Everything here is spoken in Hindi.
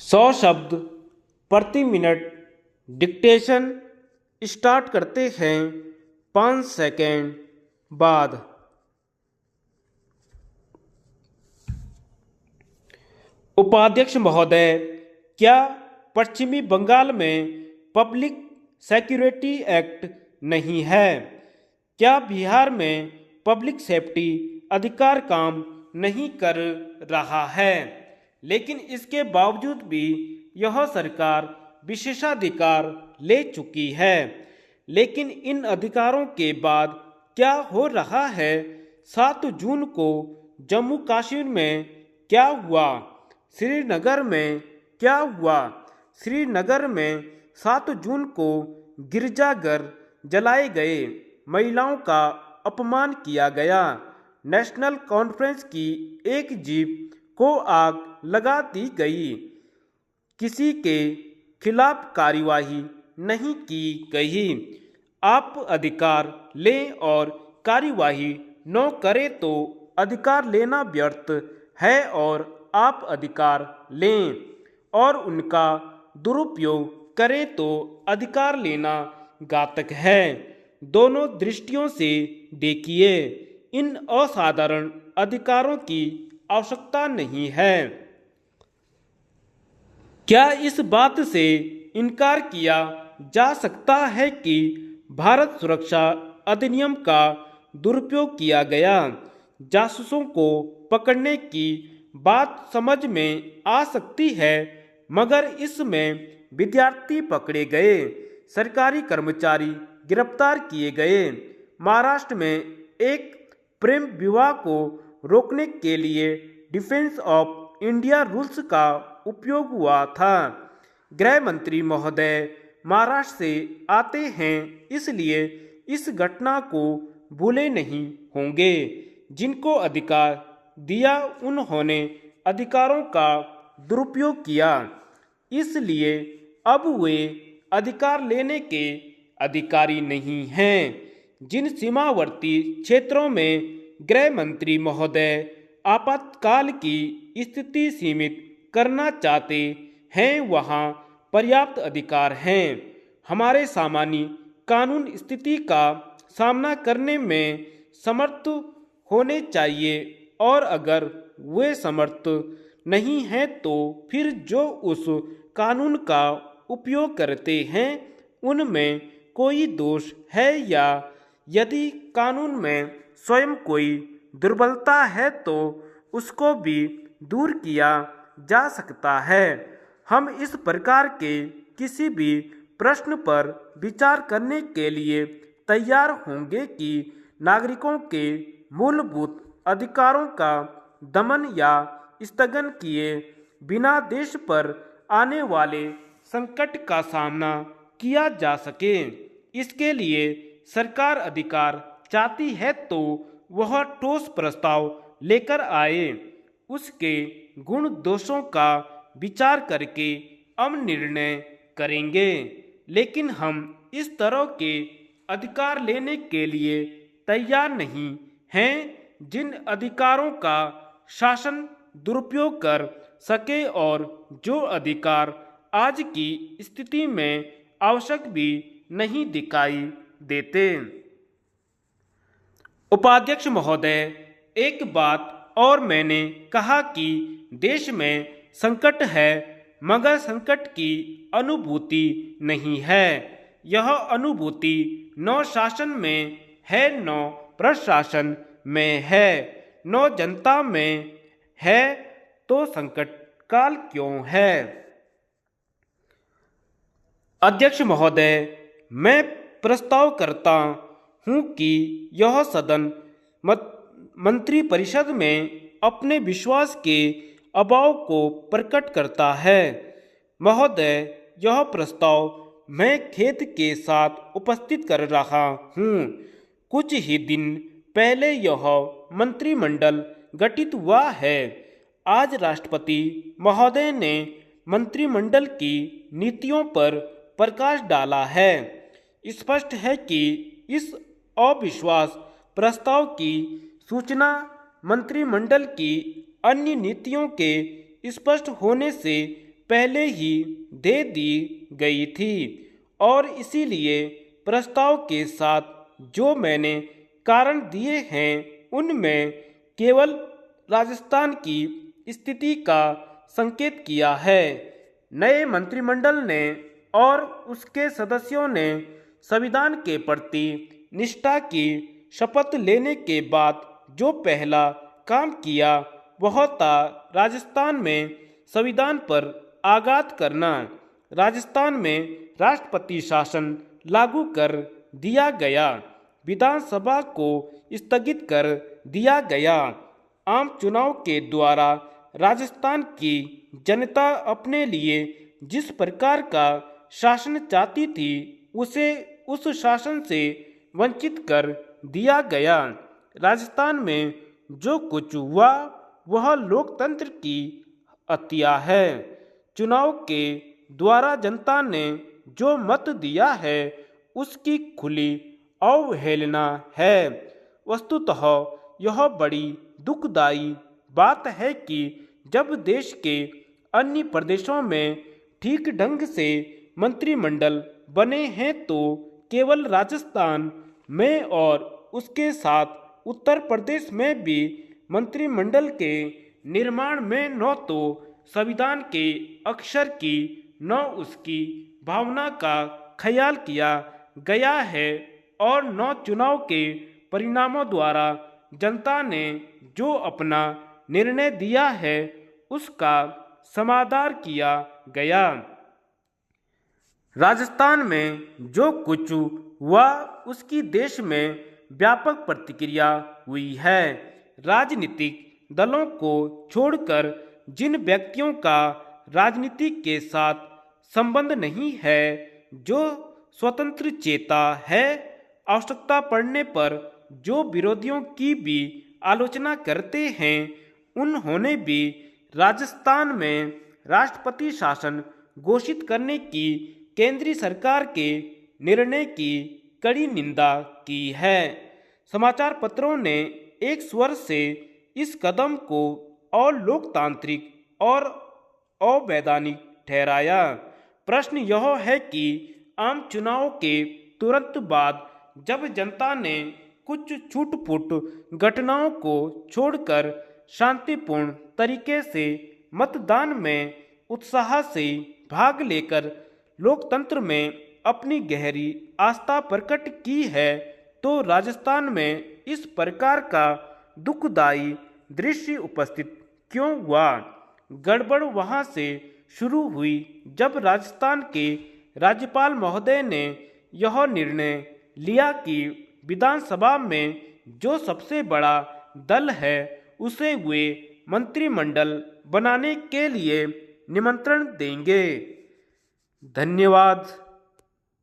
100 शब्द प्रति मिनट डिक्टेशन स्टार्ट करते हैं 5 सेकेंड बाद। उपाध्यक्ष महोदय, क्या पश्चिमी बंगाल में पब्लिक सिक्योरिटी एक्ट नहीं है? क्या बिहार में पब्लिक सेफ्टी अधिकार काम नहीं कर रहा है? लेकिन इसके बावजूद भी यह सरकार विशेषाधिकार ले चुकी है। लेकिन इन अधिकारों के बाद क्या हो रहा है? 7 जून को जम्मू कश्मीर में क्या हुआ? श्रीनगर में क्या हुआ? श्रीनगर में 7 जून को गिरजाघर जलाए गए, महिलाओं का अपमान किया गया, नेशनल कॉन्फ्रेंस की एक जीप को आग लगा दी गई, किसी के खिलाफ कार्यवाही नहीं की गई। आप अधिकार लें और कार्यवाही न करें तो अधिकार लेना व्यर्थ है, और आप अधिकार लें और उनका दुरुपयोग करें तो अधिकार लेना घातक है। दोनों दृष्टियों से देखिए, इन असाधारण अधिकारों की आवश्यकता नहीं है। क्या इस बात से इनकार किया जा सकता है कि भारत सुरक्षा अधिनियम का दुरुपयोग किया गया? जासूसों को पकड़ने की बात समझ में आ सकती है, मगर इसमें विद्यार्थी पकड़े गए, सरकारी कर्मचारी गिरफ्तार किए गए, महाराष्ट्र में एक प्रेम विवाह को रोकने के लिए डिफेंस ऑफ इंडिया रूल्स का उपयोग हुआ था। गृह मंत्री महोदय महाराष्ट्र से आते हैं, इसलिए इस घटना को भूले नहीं होंगे। जिनको अधिकार दिया उन्होंने अधिकारों का दुरुपयोग किया, इसलिए अब वे अधिकार लेने के अधिकारी नहीं हैं। जिन सीमावर्ती क्षेत्रों में गृह मंत्री महोदय आपातकाल की स्थिति सीमित करना चाहते हैं, वहाँ पर्याप्त अधिकार हैं। हमारे सामान्य कानून स्थिति का सामना करने में समर्थ होने चाहिए, और अगर वे समर्थ नहीं हैं तो फिर जो उस कानून का उपयोग करते हैं उनमें कोई दोष है, या यदि कानून में स्वयं कोई दुर्बलता है तो उसको भी दूर किया जा सकता है। हम इस प्रकार के किसी भी प्रश्न पर विचार करने के लिए तैयार होंगे कि नागरिकों के मूलभूत अधिकारों का दमन या स्थगन किए बिना देश पर आने वाले संकट का सामना किया जा सके। इसके लिए सरकार अधिकार चाहती है तो वह ठोस प्रस्ताव लेकर आए। उसके गुण दोषों का विचार करके हम निर्णय करेंगे। लेकिन हम इस तरह के अधिकार लेने के लिए तैयार नहीं हैं जिन अधिकारों का शासन दुरुपयोग कर सके, और जो अधिकार आज की स्थिति में आवश्यक भी नहीं दिखाई देते। उपाध्यक्ष महोदय, एक बात और मैंने कहा कि देश में संकट है, मगर संकट की अनुभूति नहीं है। यह अनुभूति न शासन में है, न प्रशासन में है, न जनता में है, तो संकट काल क्यों है? अध्यक्ष महोदय, मैं प्रस्ताव करता हूं कि यह सदन मंत्रिपरिषद में अपने विश्वास के अभाव को प्रकट करता है। महोदय, यह प्रस्ताव मैं खेद के साथ उपस्थित कर रहा हूं। कुछ ही दिन पहले यह मंत्रिमंडल गठित हुआ है। आज राष्ट्रपति महोदय ने मंत्रिमंडल की नीतियों पर प्रकाश डाला है। स्पष्ट है कि इस अविश्वास प्रस्ताव की सूचना मंत्रिमंडल की अन्य नीतियों के स्पष्ट होने से पहले ही दे दी गई थी और इसीलिए प्रस्ताव के साथ जो मैंने कारण दिए हैं उनमें केवल राजस्थान की स्थिति का संकेत किया है। नए मंत्रिमंडल ने और उसके सदस्यों ने संविधान के प्रति निष्ठा की शपथ लेने के बाद जो पहला काम किया वह था राजस्थान में संविधान पर आघात करना। राजस्थान में राष्ट्रपति शासन लागू कर दिया गया, विधानसभा को स्थगित कर दिया गया। आम चुनाव के द्वारा राजस्थान की जनता अपने लिए जिस प्रकार का शासन चाहती थी उसे उस शासन से वंचित कर दिया गया। राजस्थान में जो कुछ हुआ वह लोकतंत्र की हत्या है। चुनाव के द्वारा जनता ने जो मत दिया है उसकी खुली अवहेलना है। वस्तुतः यह बड़ी दुखदायी बात है कि जब देश के अन्य प्रदेशों में ठीक ढंग से मंत्रिमंडल बने हैं तो केवल राजस्थान में और उसके साथ उत्तर प्रदेश में भी मंत्रिमंडल के निर्माण में न तो संविधान के अक्षर की न उसकी भावना का ख्याल किया गया है और न चुनाव के परिणामों द्वारा जनता ने जो अपना निर्णय दिया है उसका समादर किया गया। राजस्थान में जो कुछ हुआ उसकी देश में व्यापक प्रतिक्रिया हुई है। राजनीतिक दलों को छोड़कर जिन व्यक्तियों का राजनीति के साथ संबंध नहीं है, जो स्वतंत्र चेता है, आवश्यकता पड़ने पर जो विरोधियों की भी आलोचना करते हैं, उन्होंने भी राजस्थान में राष्ट्रपति शासन घोषित करने की केंद्रीय सरकार के निर्णय की कड़ी निंदा की है। समाचार पत्रों ने एक स्वर से इस कदम को अलोकतांत्रिक और अवैधानिक ठहराया। प्रश्न यह है कि आम चुनाव के तुरंत बाद जब जनता ने कुछ छूट-फूट घटनाओं को छोड़कर शांतिपूर्ण तरीके से मतदान में उत्साह से भाग लेकर लोकतंत्र में अपनी गहरी आस्था प्रकट की है, तो राजस्थान में इस प्रकार का दुखदायी दृश्य उपस्थित क्यों हुआ? गड़बड़ वहां से शुरू हुई जब राजस्थान के राज्यपाल महोदय ने यह निर्णय लिया कि विधानसभा में जो सबसे बड़ा दल है उसे वे मंत्रिमंडल बनाने के लिए निमंत्रण देंगे। धन्यवाद।